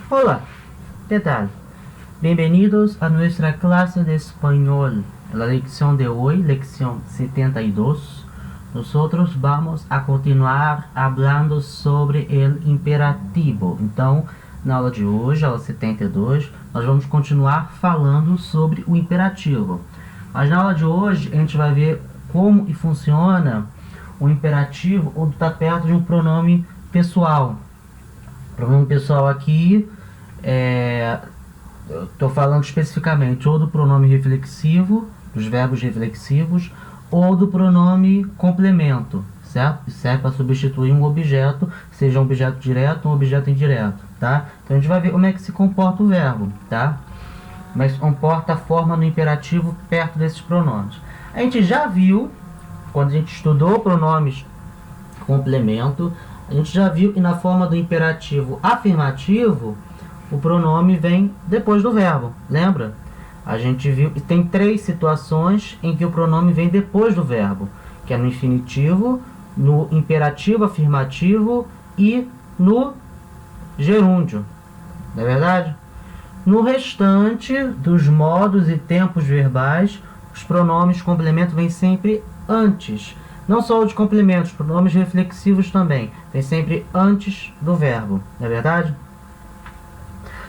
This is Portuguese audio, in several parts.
Hola, ¿qué tal? Bienvenidos a nuestra clase de español. En la lección de hoy, lección 72, nosotros vamos a continuar hablando sobre el imperativo. Então, na aula de hoje, aula 72, nós vamos continuar falando sobre o imperativo. Mas na aula de hoje, a gente vai ver como e funciona o imperativo quando está perto de um pronome pessoal. O pronome pessoal aqui estou falando especificamente ou do pronome reflexivo, dos verbos reflexivos, ou do pronome complemento, certo? Isso serve para substituir um objeto, seja um objeto direto ou um objeto indireto, tá? Então a gente vai ver como é que se comporta o verbo, tá? Como é que se comporta a forma no imperativo perto desses pronomes. A gente já viu, quando a gente estudou pronomes complemento, a gente já viu que na forma do imperativo afirmativo, o pronome vem depois do verbo, lembra? A gente viu que tem 3 situações em que o pronome vem depois do verbo, que é no infinitivo, no imperativo afirmativo e no gerúndio, não é verdade? No restante dos modos e tempos verbais, os pronomes complemento vêm sempre antes. Não só os complementos, os pronomes reflexivos também, vêm sempre antes do verbo, não é verdade?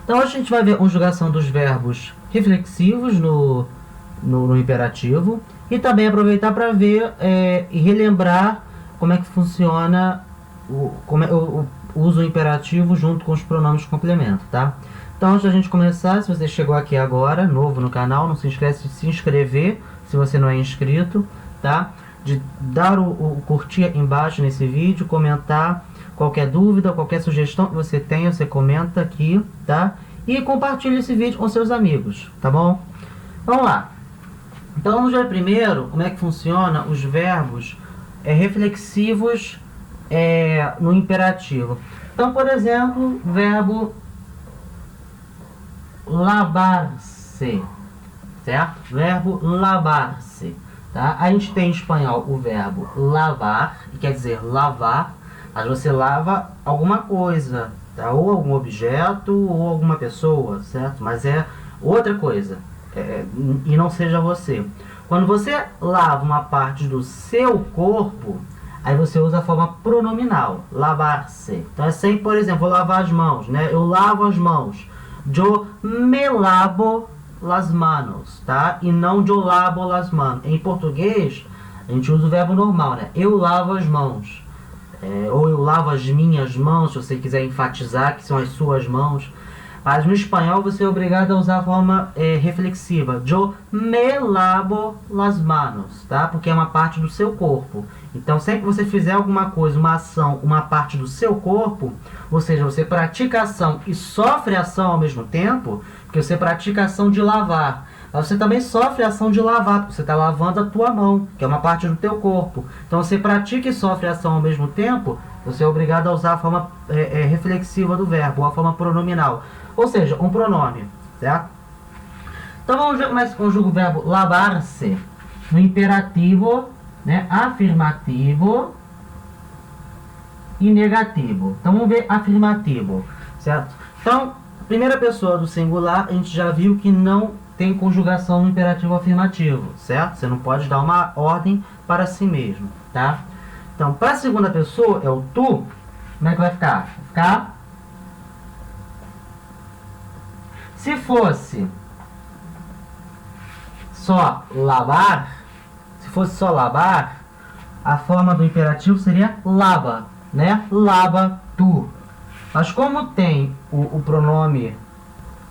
Então, hoje a gente vai ver a conjugação dos verbos reflexivos no imperativo e também aproveitar para ver e relembrar como é que funciona o uso do imperativo junto com os pronomes complemento, tá? Então, antes da gente começar, se você chegou aqui agora, novo no canal, não se esquece de se inscrever se você não é inscrito, tá? De dar o curtir embaixo nesse vídeo, comentar. Qualquer dúvida, qualquer sugestão que você tenha, você comenta aqui, tá? E compartilhe esse vídeo com seus amigos, tá bom? Vamos lá. Então, vamos ver primeiro como é que funciona os verbos reflexivos no imperativo. Então, por exemplo, verbo lavar-se, certo? Verbo lavar-se, tá? A gente tem em espanhol o verbo lavar, que quer dizer lavar. Mas você lava alguma coisa, tá? Ou algum objeto ou alguma pessoa, certo? Mas é outra coisa, e não seja você. Quando você lava uma parte do seu corpo, aí você usa a forma pronominal, lavar-se. Então é sempre, por exemplo, vou lavar as mãos, né? Eu lavo as mãos. Yo me lavo las manos, tá? E não yo lavo las manos. Em português, a gente usa o verbo normal, né? Eu lavo as mãos. Ou eu lavo as minhas mãos, se você quiser enfatizar que são as suas mãos. Mas no espanhol você é obrigado a usar a forma reflexiva. Yo me lavo las manos, tá? Porque é uma parte do seu corpo. Então, sempre que você fizer alguma coisa, uma ação, uma parte do seu corpo, ou seja, você pratica a ação e sofre a ação ao mesmo tempo, porque você pratica a ação de lavar. Mas você também sofre a ação de lavar, porque você está lavando a tua mão, que é uma parte do teu corpo. Então, você pratica e sofre a ação ao mesmo tempo, você é obrigado a usar a forma reflexiva do verbo, ou a forma pronominal. Ou seja, um pronome, certo? Então, vamos ver como é que se conjuga o verbo lavar-se no imperativo, né, afirmativo e negativo. Então, vamos ver afirmativo, certo? Então, primeira pessoa do singular, a gente já viu que não tem conjugação no imperativo afirmativo, certo? Você não pode dar uma ordem para si mesmo, tá? Então, para a segunda pessoa, é o tu, como é que vai ficar? Vai ficar... Se fosse só lavar, a forma do imperativo seria lava, né? Lava tu. Mas como tem o pronome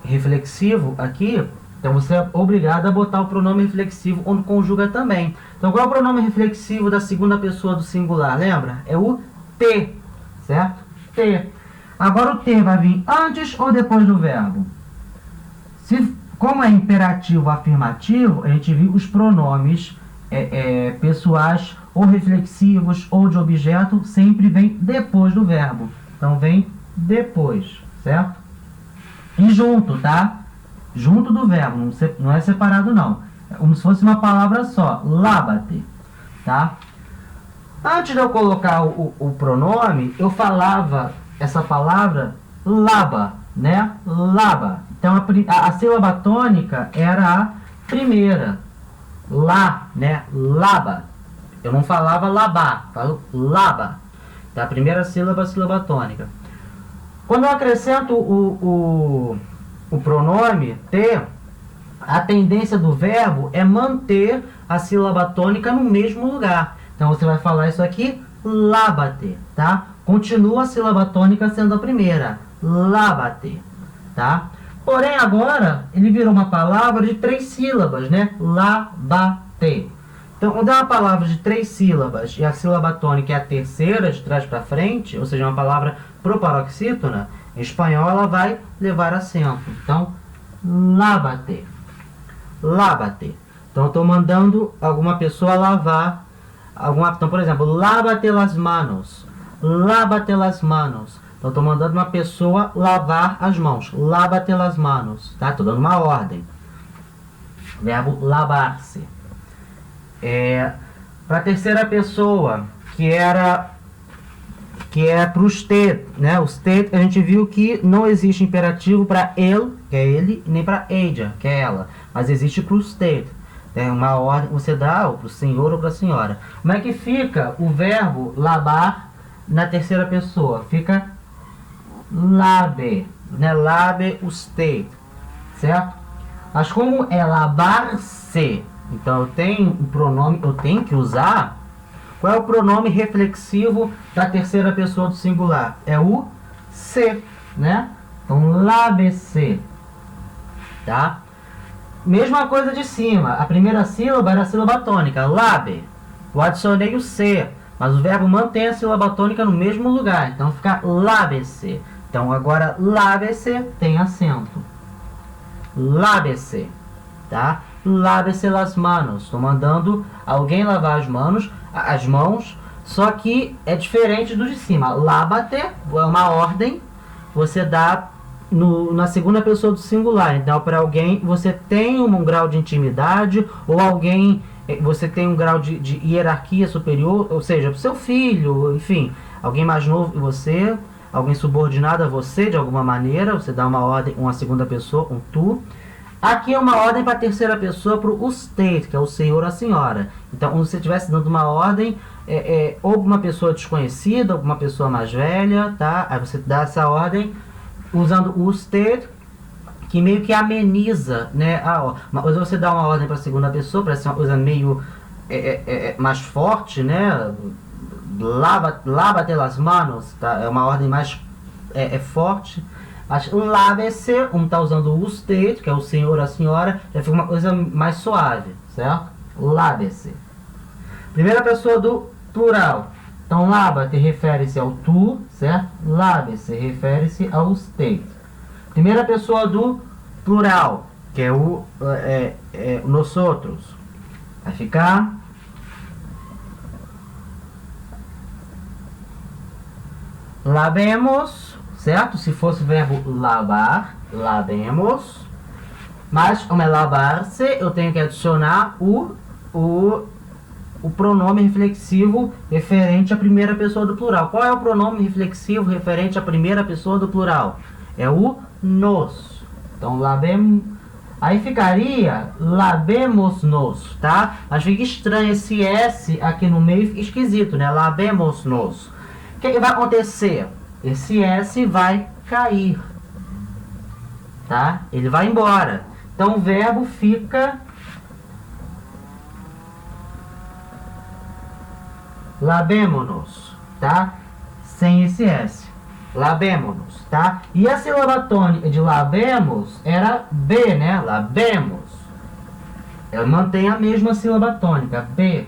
reflexivo aqui, então você é obrigado a botar o pronome reflexivo onde conjuga também. Então qual é o pronome reflexivo da segunda pessoa do singular? Lembra? É o te, certo? Te. Agora o te vai vir antes ou depois do verbo? Como é imperativo afirmativo, a gente viu os pronomes pessoais ou reflexivos ou de objeto sempre vem depois do verbo. Então vem depois, certo? E junto, tá? Junto do verbo, não é separado não. É como se fosse uma palavra só, lávate, tá? Antes de eu colocar o pronome, eu falava essa palavra laba, né? Laba. Então a sílaba tônica era a primeira. Lá, né? Laba. Eu não falava labar, falo laba. Tá? A primeira sílaba, a sílaba tônica. Quando eu acrescento o pronome ter, a tendência do verbo é manter a sílaba tônica no mesmo lugar. Então você vai falar isso aqui, lábate, tá? Continua a sílaba tônica sendo a primeira, lábate, tá? Porém agora ele virou uma palavra de 3 sílabas, né? Lábate. Então, quando é uma palavra de 3 sílabas e a sílaba tônica é a terceira de trás para frente, ou seja, uma palavra proparoxítona, em espanhol ela vai levar acento. Então, lávate. Lávate. Então, eu estou mandando alguma pessoa lavar. Então, por exemplo, lávate las manos. Lávate las manos. Então, estou mandando uma pessoa lavar as mãos. Lávate las manos. Tá? Estou dando uma ordem. Verbo lavar-se. Para a terceira pessoa, que é para os te, né? Os te, a gente viu que não existe imperativo para ele, que é ele, nem para ella, que é ela, mas existe para os te. É uma ordem que você dá ou para o senhor ou para a senhora. Como é que fica o verbo lavar na terceira pessoa? Fica lave, né? Lave usted, certo? Mas como é lavar-se, então eu tenho um pronome, eu tenho que usar. Qual é o pronome reflexivo da terceira pessoa do singular? É o se, né? Então lave-se, tá? Mesma coisa de cima. A primeira sílaba era a sílaba tônica, lave. Eu adicionei o se, mas o verbo mantém a sílaba tônica no mesmo lugar, então fica lave-se. Então agora lave-se tem acento. Lave-se, tá? Lave-se las manos. Estou mandando alguém lavar as mãos, só que é diferente do de cima. Lávate é uma ordem, você dá na segunda pessoa do singular. Então, para alguém, você tem um grau de intimidade, ou alguém, você tem um grau de hierarquia superior, ou seja, para o seu filho, enfim, alguém mais novo que você, alguém subordinado a você de alguma maneira, você dá uma ordem, uma segunda pessoa, um tu. Aqui é uma ordem para a terceira pessoa, para o usted, que é o senhor ou a senhora. Então, como se você estivesse dando uma ordem, ou para uma pessoa desconhecida, ou para uma pessoa mais velha, tá? Aí você dá essa ordem usando o usted, que meio que ameniza, né? Uma coisa você dá uma ordem para a segunda pessoa, parece uma coisa meio mais forte, né? Lávate las manos, tá? É uma ordem mais forte. Mas lave-se, como está usando o usted, que é o senhor ou a senhora, já fica uma coisa mais suave, certo? Lave-se. Primeira pessoa do plural. Então, lava-te refere-se ao tu, certo? Lave-se refere-se ao usted. Primeira pessoa do plural, que é o nosotros. Vai ficar lavemos, certo? Se fosse o verbo lavar, lavemos. Mas, como é lavar-se, eu tenho que adicionar o pronome reflexivo referente à primeira pessoa do plural. Qual é o pronome reflexivo referente à primeira pessoa do plural? É o nos. Então, lavemos. Aí ficaria lavemos-nos, tá? Mas fica estranho esse S aqui no meio, fica esquisito, né? Lavemos-nos. O que vai acontecer? Esse S vai cair, tá? Ele vai embora. Então o verbo fica lavemo-nos, tá? Sem esse S. Lavemo-nos, tá? E a sílaba tônica de lavemos era B, né? Lavemos. Ela mantém a mesma sílaba tônica, B,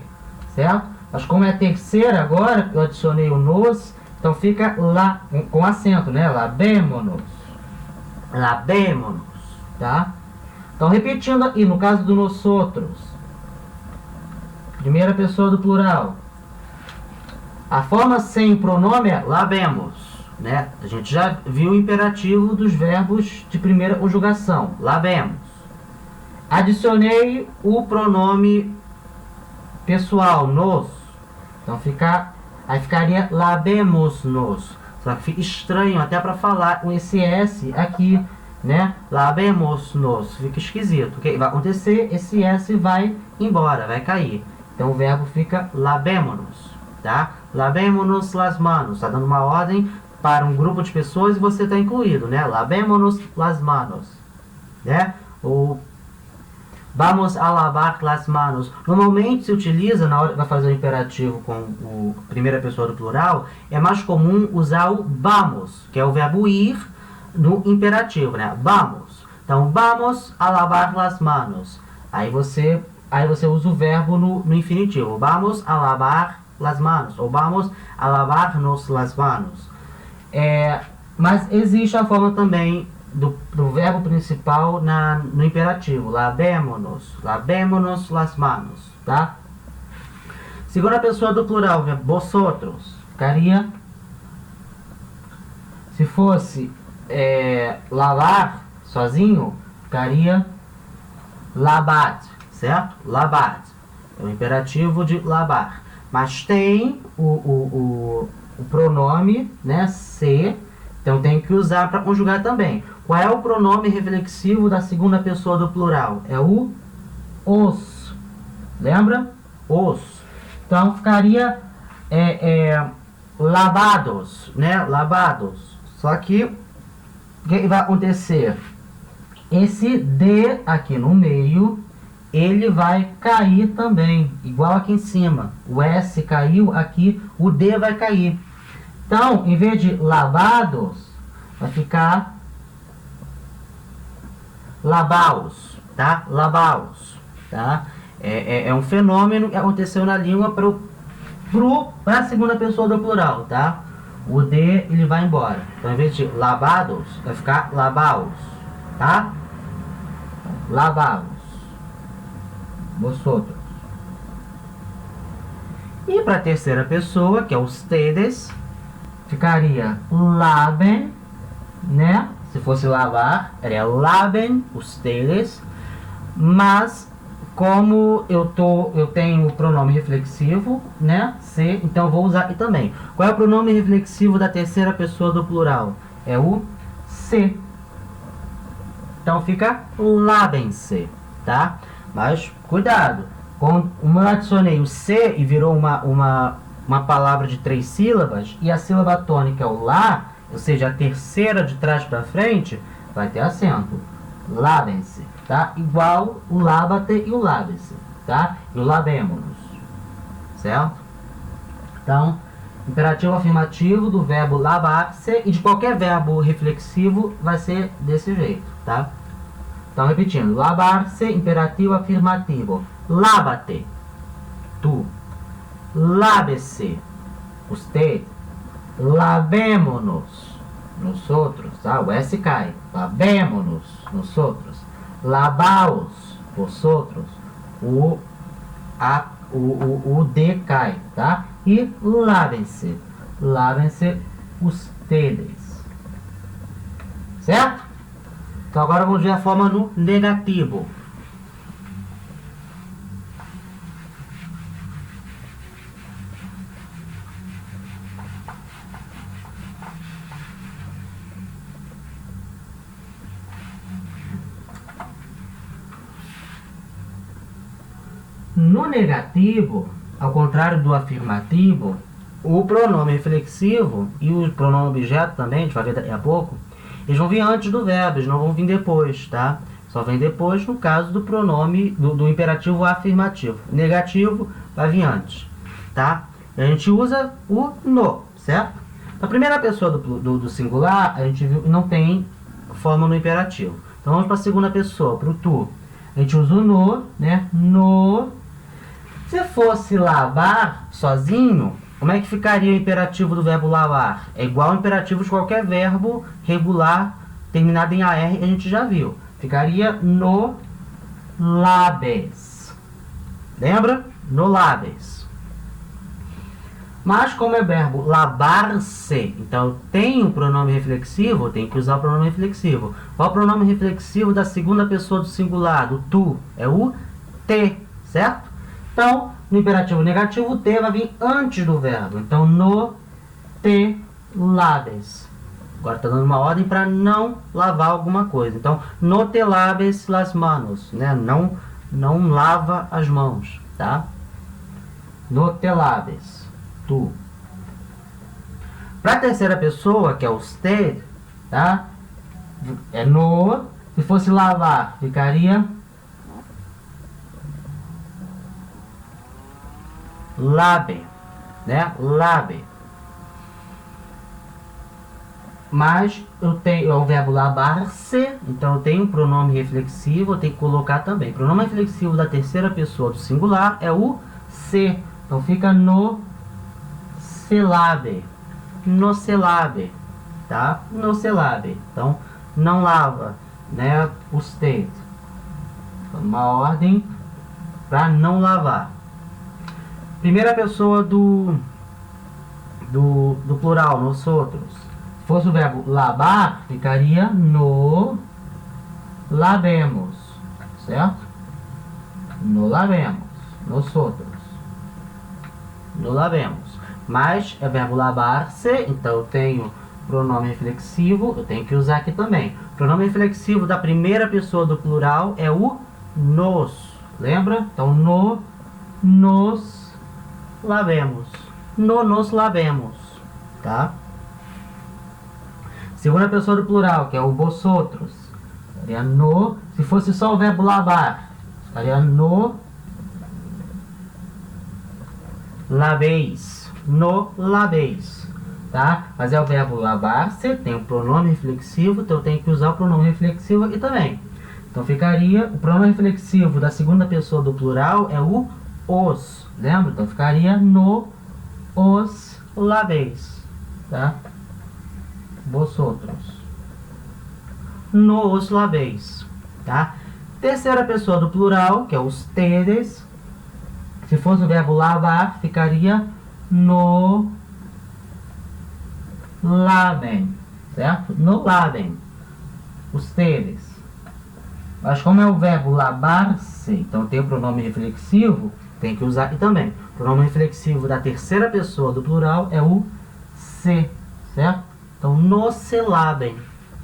certo? Mas como é a terceira agora, eu adicionei o nos, então fica lá com acento, né? Lavemo-nos. Lavemo-nos, tá? Então repetindo aqui, no caso do nosotros, primeira pessoa do plural, a forma sem pronome é lavemos, né? A gente já viu o imperativo dos verbos de primeira conjugação, lavemos. Adicionei o pronome pessoal, nos. Então aí ficaria lavemos-nos. Só que fica estranho até para falar com esse S aqui, né? Labemos-nos. Fica esquisito. O que vai acontecer? Esse S vai embora, vai cair. Então o verbo fica labemo-nos, tá? Labemo-nos las manos. Está dando uma ordem para um grupo de pessoas e você está incluído, né? Labemo-nos las manos, né? Ou vamos a lavar las manos. Normalmente se utiliza, na hora que vai fazer o imperativo com a primeira pessoa do plural, é mais comum usar o vamos, que é o verbo ir no imperativo, né? Vamos. Então, vamos a lavar las manos. Aí você usa o verbo no infinitivo. Vamos a lavar las manos. Ou vamos a lavar-nos las manos. Mas existe a forma também do verbo principal no imperativo. Labemo-nos las manos, tá? Segunda pessoa do plural, vosotros. Ficaria, se fosse lavar sozinho, ficaria labat, certo? Labat. É o imperativo de lavar. Mas tem o pronome, né, se, então tem que usar para conjugar também. Qual é o pronome reflexivo da segunda pessoa do plural? É o os. Lembra? Os. Então ficaria lavados, né? Lavados. Só que o que vai acontecer? Esse D aqui no meio, ele vai cair também, igual aqui em cima. O S caiu aqui, o D vai cair. Então, em vez de lavados, vai ficar lavaos, tá? Lavaos, tá? É um fenômeno que aconteceu na língua para a segunda pessoa do plural, tá? O D, ele vai embora. Então, em vez de lavados, vai ficar lavaos, tá? Lavaos. Vosotros. E para a terceira pessoa, que é ustedes, ficaria laven, né? Se fosse lavar, seria laven ustedes. Mas como eu tenho o pronome reflexivo, né? Se, então eu vou usar aqui também. Qual é o pronome reflexivo da terceira pessoa do plural? É o se. Então fica lavem-se, tá? Mas cuidado, quando eu adicionei o se e virou uma palavra de 3 sílabas, e a sílaba tônica é o lá, ou seja, a terceira de trás para frente, vai ter acento. Lavem-se, tá? Igual o lava-te e o lave-se, tá? E o lavemo-nos, certo? Então, imperativo afirmativo do verbo lavar-se e de qualquer verbo reflexivo vai ser desse jeito, tá? Então, repetindo. Lavar-se, imperativo afirmativo. Lávate, tu. Lave-se, usted. Lavemo-nos, nosotros, tá? O S cai. Lavemo-nos, nosotros. Lavaos, vosotros. O D cai, tá? E lavem-se. Lavem-se, ustedes. Certo? Então agora vamos ver a forma no negativo. No negativo, ao contrário do afirmativo, o pronome reflexivo e o pronome objeto também, a gente vai ver daqui a pouco, eles vão vir antes do verbo, eles não vão vir depois, tá? Só vem depois no caso do pronome, do imperativo afirmativo. O negativo vai vir antes, tá? A gente usa o no, certo? Na primeira pessoa do singular, a gente viu que não tem forma no imperativo. Então vamos para a segunda pessoa, para o tu. A gente usa o no, né? No. Se fosse lavar sozinho, como é que ficaria o imperativo do verbo lavar? É igual ao imperativo de qualquer verbo regular terminado em AR, a gente já viu. Ficaria no labes. Lembra? No labes. Mas como é verbo lavar-se, então tem o pronome reflexivo, tem que usar o pronome reflexivo. Qual é o pronome reflexivo da segunda pessoa do singular, do tu? É o te, certo? Então, no imperativo negativo, o te vai vir antes do verbo. Então, no te laves. Agora está dando uma ordem para não lavar alguma coisa. Então, no te laves las manos, né? Não lava as mãos, tá? No te laves, tu. Para a terceira pessoa, que é usted, tá? É no. Se fosse lavar, ficaria lave, né? Lave. Mas eu tenho o verbo lavar-se, então eu tenho um pronome reflexivo, eu tenho que colocar também. Pronome reflexivo da terceira pessoa do singular é o se. Então fica no se lave. No se lave, tá? No se lave. Então, não lava, né? Usted. Uma ordem para não lavar. Primeira pessoa do plural, nós outros. Se fosse o verbo lavar, ficaria no lavemos, certo? No lavemos, nós outros. No lavemos. Mas é verbo lavar-se, então eu tenho pronome reflexivo, eu tenho que usar aqui também. Pronome reflexivo da primeira pessoa do plural é o nos. Lembra? Então, no nos lavemos. No nos lavemos, tá? Segunda pessoa do plural, que é o vosotros. Estaria no. Se fosse só o verbo lavar, estaria no laveis. No laveis. Tá? Mas é o verbo lavar-se, tem o pronome reflexivo, então eu tenho que usar o pronome reflexivo aqui também. Então ficaria. O pronome reflexivo da segunda pessoa do plural é o os. Lembra? Então ficaria no os laveis. Tá? Vosotros. No os laveis, tá? Terceira pessoa do plural, que é os ustedes. Se fosse o verbo lavar, ficaria no lavem, certo? No lavem. Ustedes. Mas como é o verbo lavar-se, então tem o pronome reflexivo, tem que usar aqui também. O pronome reflexivo da terceira pessoa do plural é o se, certo? Então, no se lavem,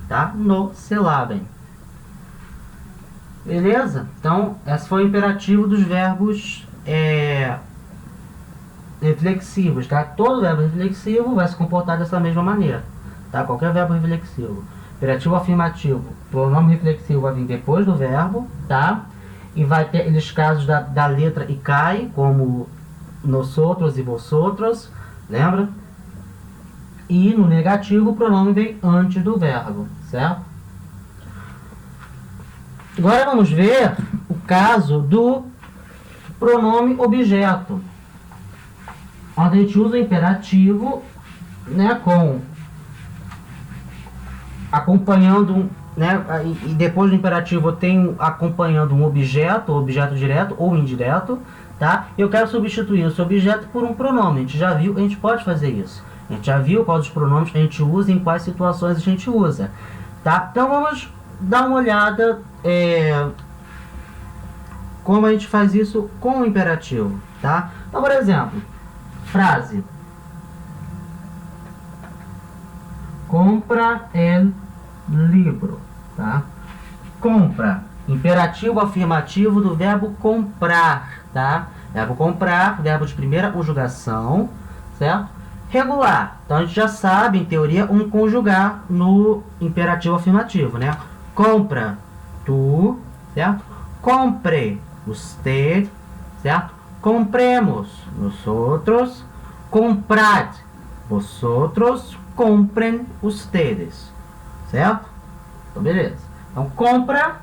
tá? No se lavem. Beleza? Então, esse foi o imperativo dos verbos reflexivos, tá? Todo verbo reflexivo vai se comportar dessa mesma maneira, tá? Qualquer verbo reflexivo. Imperativo afirmativo, pronome reflexivo vai vir depois do verbo, tá? E vai ter aqueles casos da letra e cai, como nosotros e vosotros, lembra? E no negativo o pronome vem antes do verbo, certo? Agora vamos ver o caso do pronome objeto. Onde a gente usa o imperativo, né, com acompanhando, né, e depois do imperativo eu tenho acompanhando um objeto direto ou indireto, tá? Eu quero substituir esse objeto por um pronome. A gente já viu, a gente pode fazer isso. A gente já viu quais os pronomes que a gente usa e em quais situações a gente usa, tá? Então vamos dar uma olhada como a gente faz isso com o imperativo, tá? Então, por exemplo, frase: compra el libro, tá? Compra, imperativo afirmativo do verbo comprar, tá? Verbo comprar, verbo de primeira conjugação, certo? Regular, então a gente já sabe, em teoria, um conjugar no imperativo afirmativo, né? Compra, tu, certo? Compre, usted, certo? Compremos, nosotros. Comprad, vosotros. Comprem, ustedes, certo? Então, beleza. Então, compra,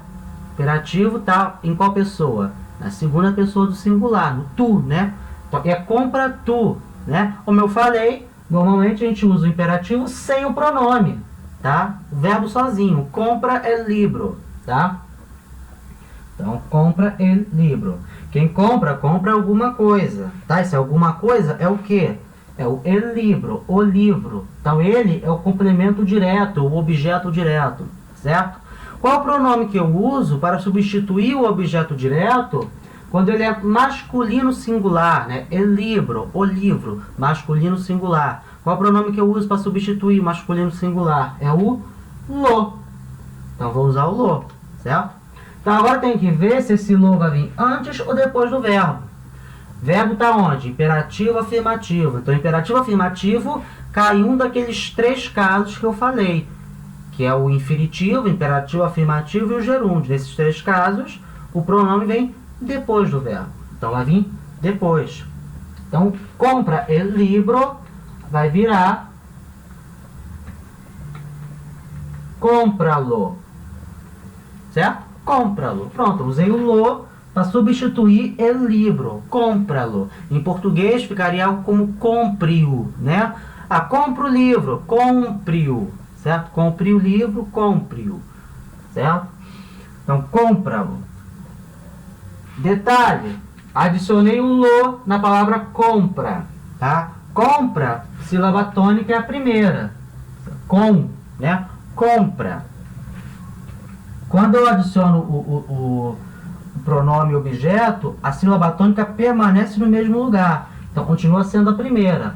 imperativo, tá em qual pessoa? Na segunda pessoa do singular, no tu, né? Então, é compra tu, né? Como eu falei, normalmente a gente usa o imperativo sem o pronome, tá? O verbo sozinho. Compra el libro, tá? Então, compra el libro. Quem compra, compra alguma coisa, tá? Esse alguma coisa é o quê? É o el libro, o livro. Então, ele é o complemento direto, o objeto direto, certo? Qual o pronome que eu uso para substituir o objeto direto quando ele é masculino singular, né? El libro, o livro, masculino singular. Qual pronome que eu uso para substituir o masculino singular? É o lo. Então, vou usar o lo, certo? Então, agora tem que ver se esse lo vai vir antes ou depois do verbo. Verbo está onde? Imperativo afirmativo. Então, imperativo afirmativo cai em um daqueles 3 casos que eu falei, que é o infinitivo, imperativo afirmativo e o gerúndio. Nesses 3 casos, o pronome vem depois do verbo. Então, vai vir depois. Então, compra el libro vai virar cómpralo. Certo? Cómpralo. Pronto, usei o lo para substituir el libro. Cómpralo. Em português ficaria algo como compre-o, né? Ah, compra o livro, compre-o. Certo? Compre o livro, compre-o. Certo? Então, compra-lo. Detalhe, adicionei o lo na palavra compra, tá? Compra, sílaba tônica é a primeira. Com, né? Compra. Quando eu adiciono o pronome objeto, a sílaba tônica permanece no mesmo lugar. Então, continua sendo a primeira.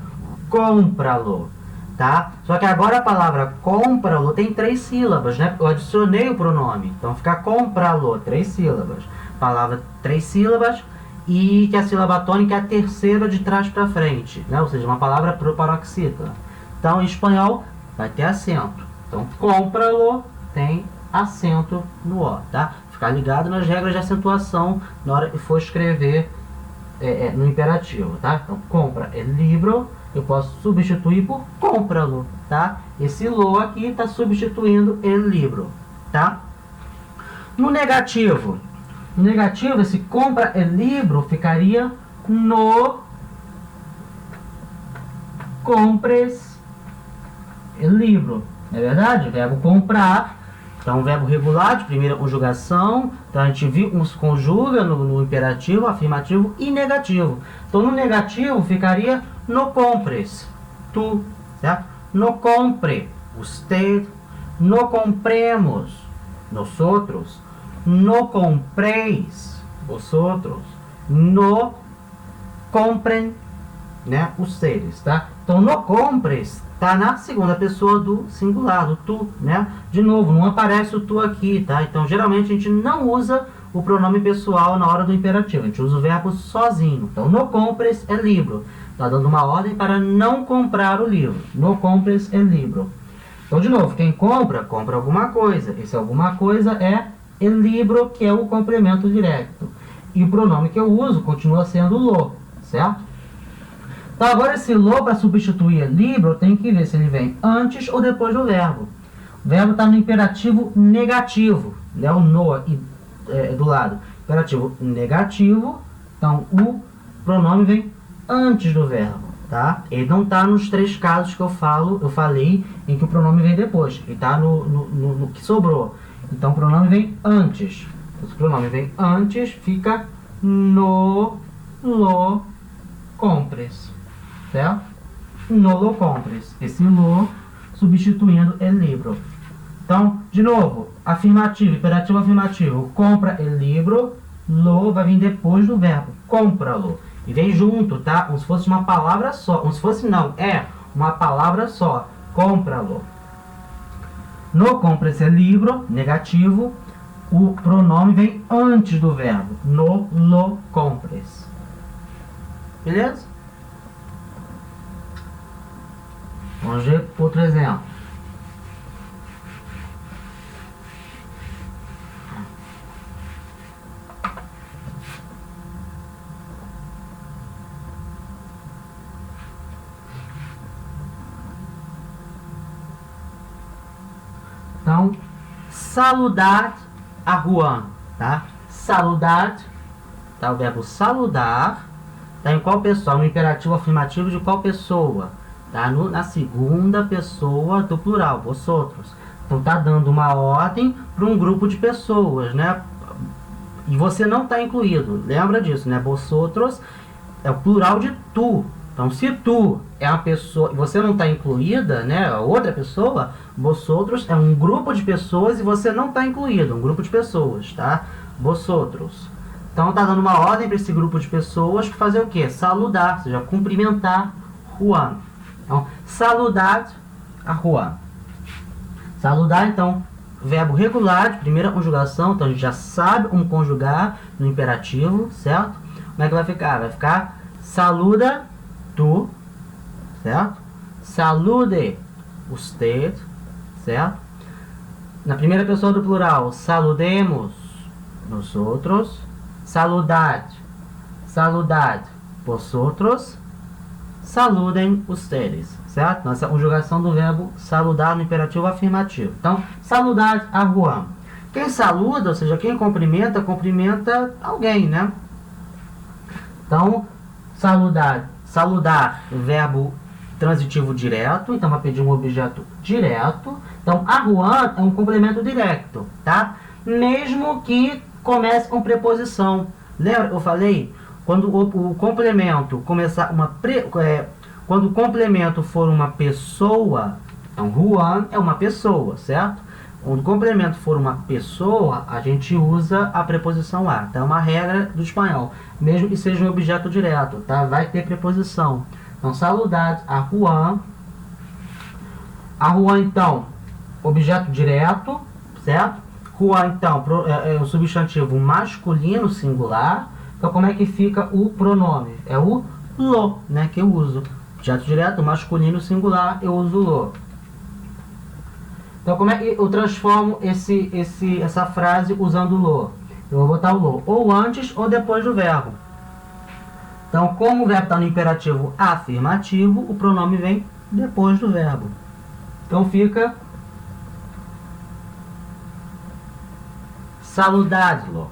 Compra-lo, tá? Só que agora a palavra compra-lo tem 3 sílabas, né? Eu adicionei o pronome. Então, fica compra-lo, 3 sílabas. Palavra 3 sílabas e que a sílaba tônica é a terceira de trás para frente, né? Ou seja, uma palavra paroxítona. Então, em espanhol, vai ter acento. Então, compra-lo tem acento no O, tá? Ficar ligado nas regras de acentuação na hora que for escrever no imperativo, tá? Então, compra el libro, eu posso substituir por compra-lo, tá? Esse lo aqui está substituindo el libro, tá? No negativo, esse compra el libro ficaria no compres el libro. É verdade? Verbo comprar. Então, verbo regular de primeira conjugação. Então, a gente viu, conjuga no imperativo, afirmativo e negativo. Então, no negativo ficaria no compres. Tu, certo? No compre. Usted. No compremos. Nosotros. No compréis. Vosotros. No comprem, né? Ustedes, tá? Então, no compres tá na segunda pessoa do singular, do tu, né? De novo, não aparece o tu aqui, tá? Então, geralmente, a gente não usa o pronome pessoal na hora do imperativo. A gente usa o verbo sozinho. Então, no compres el libro. Tá dando uma ordem para não comprar o livro. No compres el libro. Então, de novo, quem compra, compra alguma coisa. Esse alguma coisa é el libro, que é o complemento direto. E o pronome que eu uso continua sendo lo, certo? Então, agora esse lo, para substituir libro, eu tenho que ver se ele vem antes ou depois do verbo. O verbo está no imperativo negativo, né? O no aqui do lado. Imperativo negativo, então o pronome vem antes do verbo, tá? Ele não está nos 3 casos que eu falei em que o pronome vem depois. Ele está no que sobrou. Então, o pronome vem antes. Se o pronome vem antes, fica no lo compres. Certo? No lo compres. Esse lo substituindo el libro. Então, de novo, afirmativo, imperativo afirmativo. Compra el libro, lo vai vir depois do verbo. Compra-lo. E vem junto, tá? Como se fosse uma palavra só. Como se fosse, não, é uma palavra só. Compra-lo. No compres el libro, negativo, o pronome vem antes do verbo. No lo compres. Beleza? Vamos ver outro exemplo. Então, saludar a Juan, tá? Saludar, tá? O verbo saludar, tá em qual pessoa? No imperativo afirmativo de qual pessoa? Tá na segunda pessoa do plural, vosotros. Então, tá dando uma ordem para um grupo de pessoas, né? E você não está incluído. Lembra disso, né? Vosotros é o plural de tu. Então, se tu é uma pessoa e você não está incluída, né? Outra pessoa, vosotros é um grupo de pessoas e você não está incluído. Um grupo de pessoas, tá? Vosotros. Então, tá dando uma ordem para esse grupo de pessoas fazer o quê? Saludar, ou seja, cumprimentar Juan. Então, saludar a Juan. Saludar, então, verbo regular de primeira conjugação. Então, a gente já sabe como conjugar no imperativo, certo? Como é que vai ficar? Vai ficar saluda tu, certo? Salude usted, certo? Na primeira pessoa do plural, saludemos nosotros. Saludad, saludad vosotros. Saludem ustedes, certo? Nossa conjugação do verbo saludar no imperativo afirmativo. Então, saludar a Juan. Quem saluda, ou seja, quem cumprimenta, cumprimenta alguém, né? Então, saludar, verbo transitivo direto, então vai pedir um objeto direto. Então, a Juan é um complemento direto, tá? Mesmo que comece com preposição. Lembra? Eu falei, quando o complemento começar quando o complemento for uma pessoa, então Juan é uma pessoa, certo? Quando o complemento for uma pessoa, a gente usa a preposição a, tá? É uma regra do espanhol, mesmo que seja um objeto direto, tá? Vai ter preposição. Então, saludar a Juan. A Juan, então, objeto direto, certo? Juan, então, é o substantivo masculino singular. Então, como é que fica o pronome? É o lo, né, que eu uso. Objeto direto, masculino singular, eu uso lo. Então, como é que eu transformo essa frase usando lo? Eu vou botar o lo ou antes ou depois do verbo. Então, como o verbo está no imperativo afirmativo, o pronome vem depois do verbo. Então, fica saludadlo,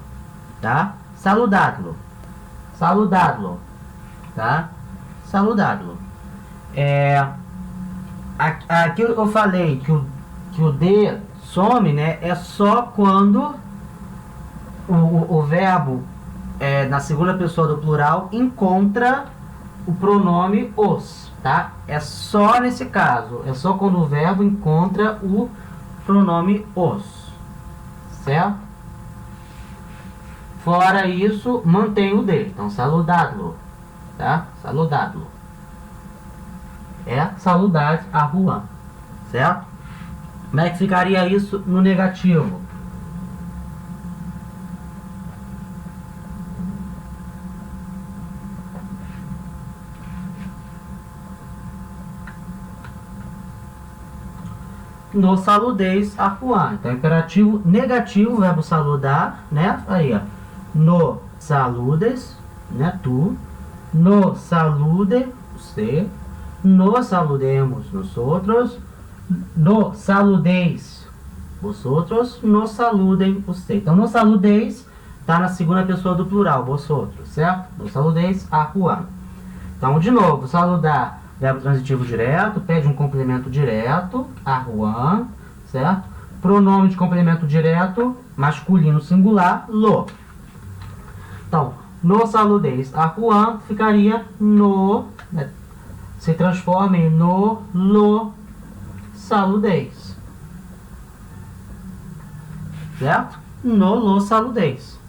tá? Saludadlo, saludadlo, tá? Saludadlo. Aquilo que eu falei, que o de some, né? É só quando o verbo na segunda pessoa do plural encontra o pronome os, tá? É só nesse caso, é só quando o verbo encontra o pronome os, certo? Fora isso, mantém o de. Então, saludadlo, tá? Saludadlo. É saludar a Juan, certo? Como é que ficaria isso no negativo? No saludeis a Juan. Então, imperativo negativo, verbo saludar, né? Aí, ó. No saludes, né? Tu. No salude, você. No saludemos, nosotros. No saludeis, vosotros. No saludem, você. Então, no saludeis está na segunda pessoa do plural, vosotros, certo? No saludeis a Juan. Então, de novo, saludar, verbo transitivo direto, pede um complemento direto, a Juan, certo? Pronome de complemento direto, masculino singular, lo. Então, no saludeis a Juan ficaria no, né? Se transforma em no, lo, saludeis. Certo? No, lo, saludeis.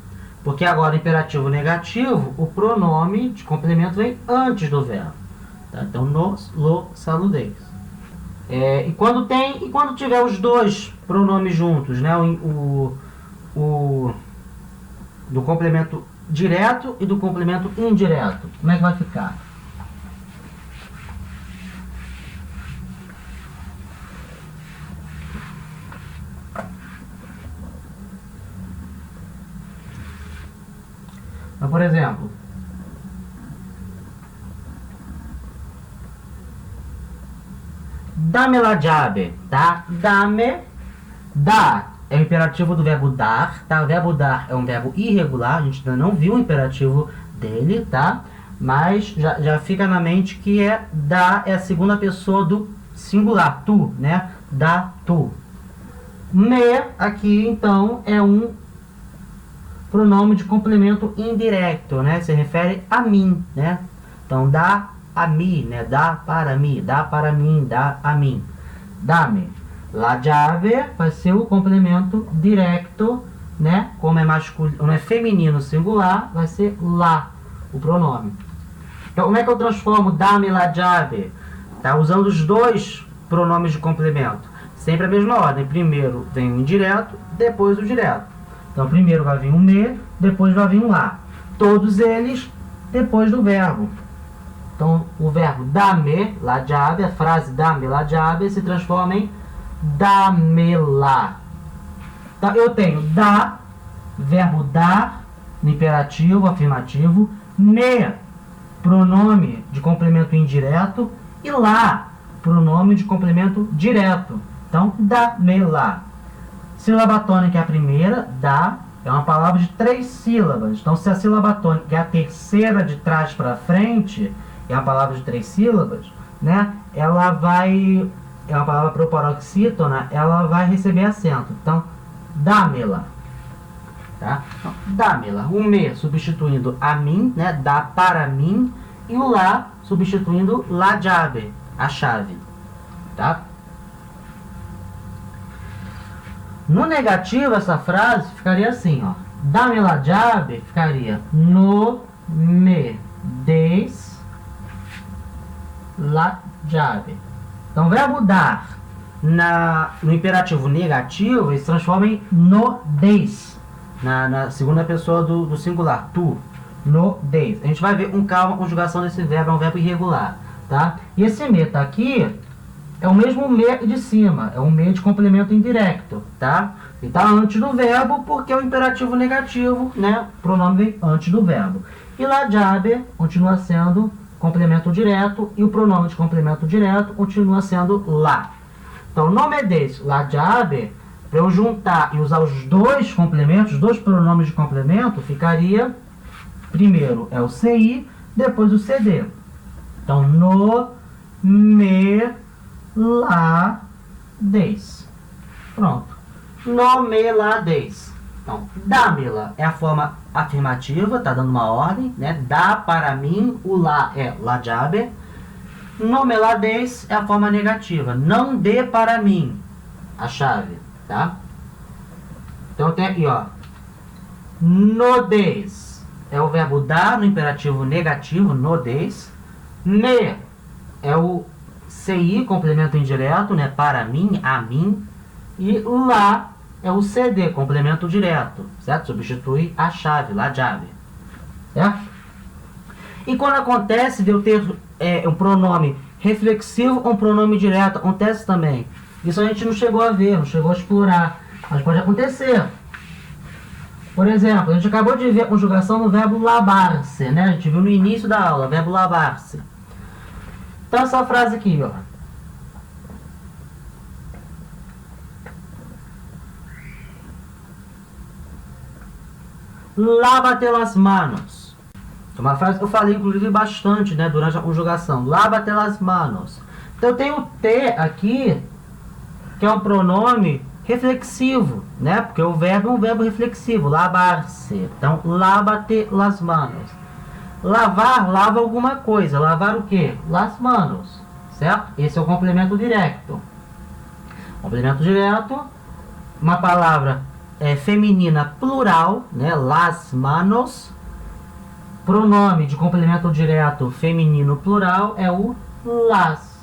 Porque agora, imperativo negativo, o pronome de complemento vem antes do verbo. Tá? Então, no, lo, saludeis. E quando tiver os dois pronomes juntos, né? Do complemento direto e do complemento indireto, como é que vai ficar? Então, por exemplo, dame la llave, tá? Dame, dá é o imperativo do verbo dar, tá? O verbo dar é um verbo irregular, a gente ainda não viu o imperativo dele, tá? Mas já fica na mente que dá é a segunda pessoa do singular, tu, né? Dá, tu. Me, aqui, então, é um pronome de complemento indireto, né? Se refere a mim, né? Então, dá a mim, né? Dá para mim, dá a mim. Dame. La llave vai ser o complemento direto, né? Como é masculino, é feminino singular, vai ser la, o pronome. Então, como é que eu transformo dame la llave? tá? Usando os dois pronomes de complemento. Sempre a mesma ordem. Primeiro vem o indireto, depois o direto. Então, primeiro vai vir um me, depois vai vir um lá. Todos eles depois do verbo. Então, o verbo dame la llave, a frase dame la llave, se transforma em dame-la. Então, eu tenho dá, verbo dar, no imperativo, afirmativo, me, pronome de complemento indireto, e lá, pronome de complemento direto. Então, dá-me-la. Sílaba tônica é a primeira, dá, é uma palavra de 3 sílabas. Então, se a sílaba tônica é a terceira de trás para frente, é uma palavra de 3 sílabas, né? Ela vai, é uma palavra proparoxítona, ela vai receber acento. Então, dá-me-la. Tá? Então, dá-me-la. O me substituindo a mim, né? Dá para mim. E o lá substituindo la llave, a chave. Tá? No negativo, essa frase ficaria assim, ó. Dame la llave ficaria no me des la llave. Então, o verbo dar no imperativo negativo, ele se transforma em no des. Na segunda pessoa do singular, tu. No des. A gente vai ver com calma a conjugação desse verbo, é um verbo irregular. Tá? E esse me tá aqui, é o mesmo me de cima, é um me de complemento indireto, tá? E está antes do verbo porque é o imperativo negativo, né? O pronome vem antes do verbo. E la llave continua sendo complemento direto e o pronome de complemento direto continua sendo lá. Então, no me des la llave, para eu juntar e usar os dois complementos, os dois pronomes de complemento, ficaria, primeiro é o CI, depois o CD. Então, no me la des. Pronto. No me la des. Então, dá-me-la é a forma afirmativa, tá dando uma ordem, né? Dá para mim, o lá é la llave. No me la des é a forma negativa. Não dê para mim a chave, tá? Então, tem aqui, ó. No des é o verbo dar no imperativo negativo, no des. Me é o CI, complemento indireto, né? Para mim, a mim. E lá é o CD, complemento direto, certo? Substitui a chave, la llave, certo? E quando acontece de eu ter um pronome reflexivo ou um pronome direto, acontece também. Isso a gente não chegou a ver, não chegou a explorar, mas pode acontecer. Por exemplo, a gente acabou de ver a conjugação no verbo lavar-se, né? A gente viu no início da aula, verbo lavar-se. Então, essa frase aqui, ó. Lávate las manos. É uma frase que eu falei, inclusive, bastante, né, durante a conjugação. Lávate las manos. Então, eu tenho o T aqui, que é um pronome reflexivo, né? Porque o verbo é um verbo reflexivo, lavar-se. Então, lávate las manos. Lavar, lava alguma coisa. Lavar o quê? Las manos, certo? Esse é o complemento direto. Complemento direto, uma palavra feminina plural, né? Las manos. Pronome de complemento direto feminino plural é o las.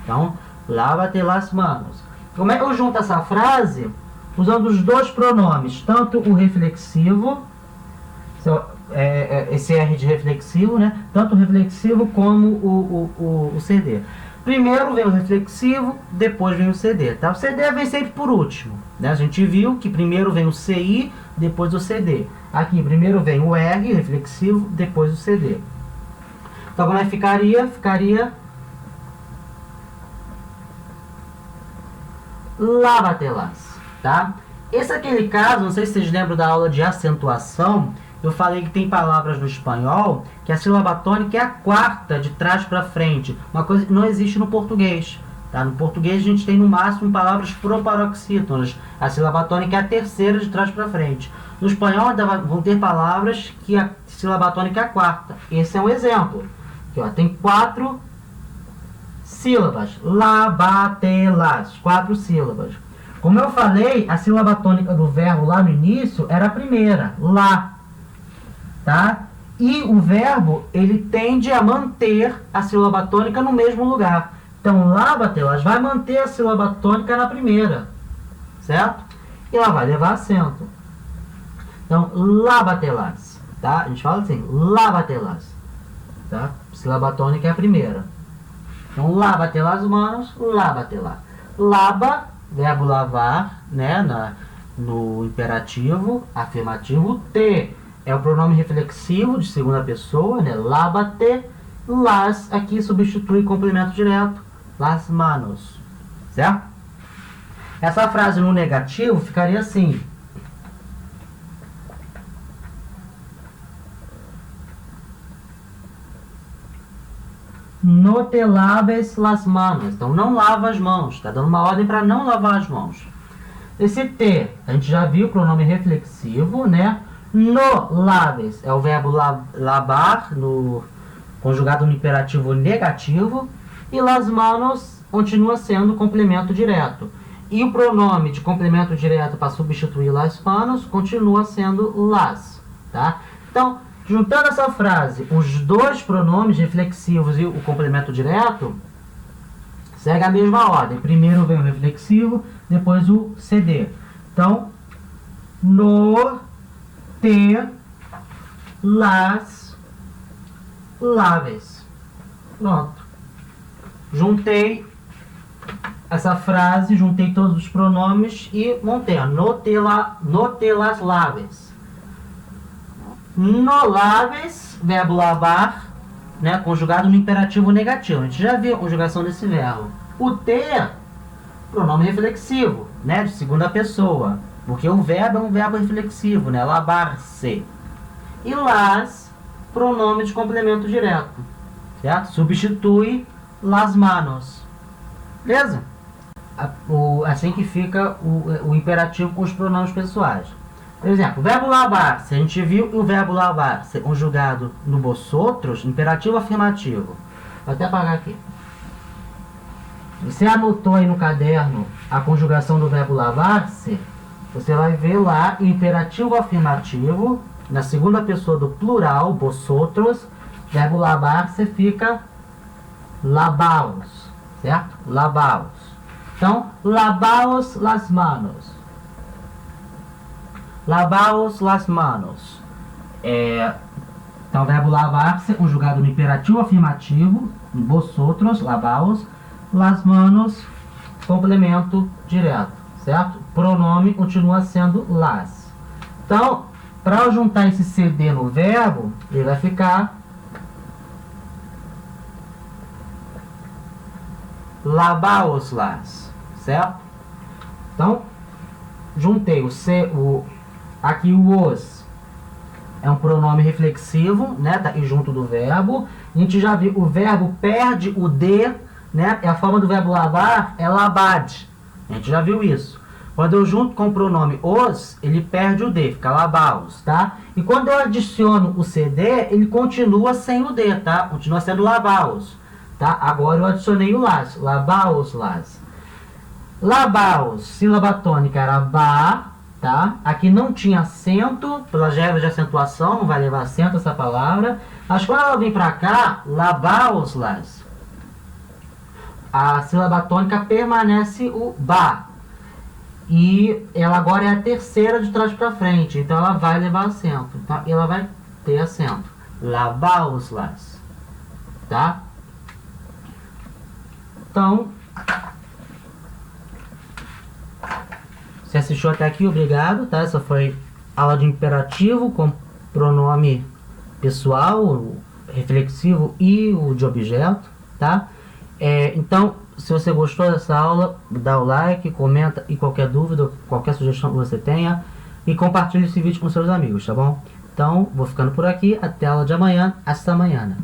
Então, lávate las manos. Como é que eu junto essa frase? Usando os dois pronomes, tanto o reflexivo, esse R de reflexivo, né? Tanto o reflexivo como o CD. Primeiro vem o reflexivo, depois vem o CD, tá? O CD vem sempre por último, né? A gente viu que primeiro vem o CI, depois o CD. Aqui, primeiro vem o R, reflexivo, depois o CD. Então, como é que ficaria? Ficaria lávatelas, tá? Esse é aquele caso, não sei se vocês lembram da aula de acentuação, eu falei que tem palavras no espanhol que a sílaba tônica é a quarta de trás para frente, uma coisa que não existe no português, tá? No português a gente tem no máximo palavras proparoxítonas, a sílaba tônica é a terceira de trás para frente. No espanhol vão ter palavras que a sílaba tônica é a quarta. Esse é um exemplo. Aqui, ó, tem 4 sílabas. Lavatelas, 4 sílabas. Como eu falei, a sílaba tônica do verbo lá no início era a primeira, lá. Tá? E o verbo, ele tende a manter a sílaba tônica no mesmo lugar. Então, labatelas vai manter a sílaba tônica na primeira, certo? E ela vai levar acento. Então, labatelas, tá? A gente fala assim, labatelas, tá? Sílaba tônica é a primeira. Então, labatelas manos, labatelá. Lava, verbo lavar, né? No imperativo, afirmativo. Te é o pronome reflexivo de segunda pessoa, né? Lávate. Las aqui substitui complemento direto. Las manos, certo? Essa frase no negativo ficaria assim. No te laves las manos. Então, não lava as mãos. Está dando uma ordem para não lavar as mãos. Esse te, a gente já viu o pronome reflexivo, né? No laves é o verbo lavar, conjugado no imperativo negativo. E las manos continua sendo complemento direto. E o pronome de complemento direto para substituir las manos continua sendo las, tá? Então, juntando essa frase, os dois pronomes reflexivos e o complemento direto, segue a mesma ordem. Primeiro vem o reflexivo, depois o CD. Então, no te las laves. Pronto. Juntei essa frase, juntei todos os pronomes e montei. No te las laves. No laves, verbo lavar, né, conjugado no imperativo negativo. A gente já viu a conjugação desse verbo. O te, pronome reflexivo, né, de segunda pessoa, porque o verbo é um verbo reflexivo, né, lavar-se. E las, pronome de complemento direto, certo? Substitui las manos. Beleza? Assim que fica o imperativo com os pronomes pessoais. Por exemplo, o verbo lavar-se, a gente viu o verbo lavar-se conjugado no vosotros, imperativo afirmativo. Vou até apagar aqui. Você anotou aí no caderno a conjugação do verbo lavar-se? Você vai ver lá o imperativo afirmativo, na segunda pessoa do plural, vosotros, verbo lavar-se fica lavaos, certo? Lavaos. Então, lavaos las manos. Lavaos las manos. Então, o verbo lavar-se conjugado no imperativo afirmativo, vosotros, lavaos, las manos, complemento direto, certo? Pronome continua sendo las. Então, para eu juntar esse CD no verbo, ele vai ficar lavaos las, certo? Então, juntei aqui o os é um pronome reflexivo, né? Tá aqui junto do verbo. A gente já viu, o verbo perde o de, né? A forma do verbo lavar é labad. A gente já viu isso. Quando eu junto com o pronome os, ele perde o de, fica lavaos, tá? E quando eu adiciono o cd, ele continua sem o de, tá? Continua sendo lavaos, tá? Agora eu adicionei o las, lavaos las. Lavaos, sílaba tônica era vá, tá? Aqui não tinha acento, pelas regras de acentuação, não vai levar acento essa palavra. Mas quando ela vem pra cá, lavaos las, a sílaba tônica permanece o ba. E ela agora é a terceira de trás para frente, então ela vai levar acento, tá? E ela vai ter acento. Lavaos las, tá? Então, você assistiu até aqui, obrigado, tá? Essa foi aula de imperativo com pronome pessoal, reflexivo e o de objeto, tá? Então, se você gostou dessa aula, dá o like, comenta e qualquer dúvida, qualquer sugestão que você tenha, e compartilhe esse vídeo com seus amigos, tá bom? Então, vou ficando por aqui, até a aula de amanhã, hasta amanhã.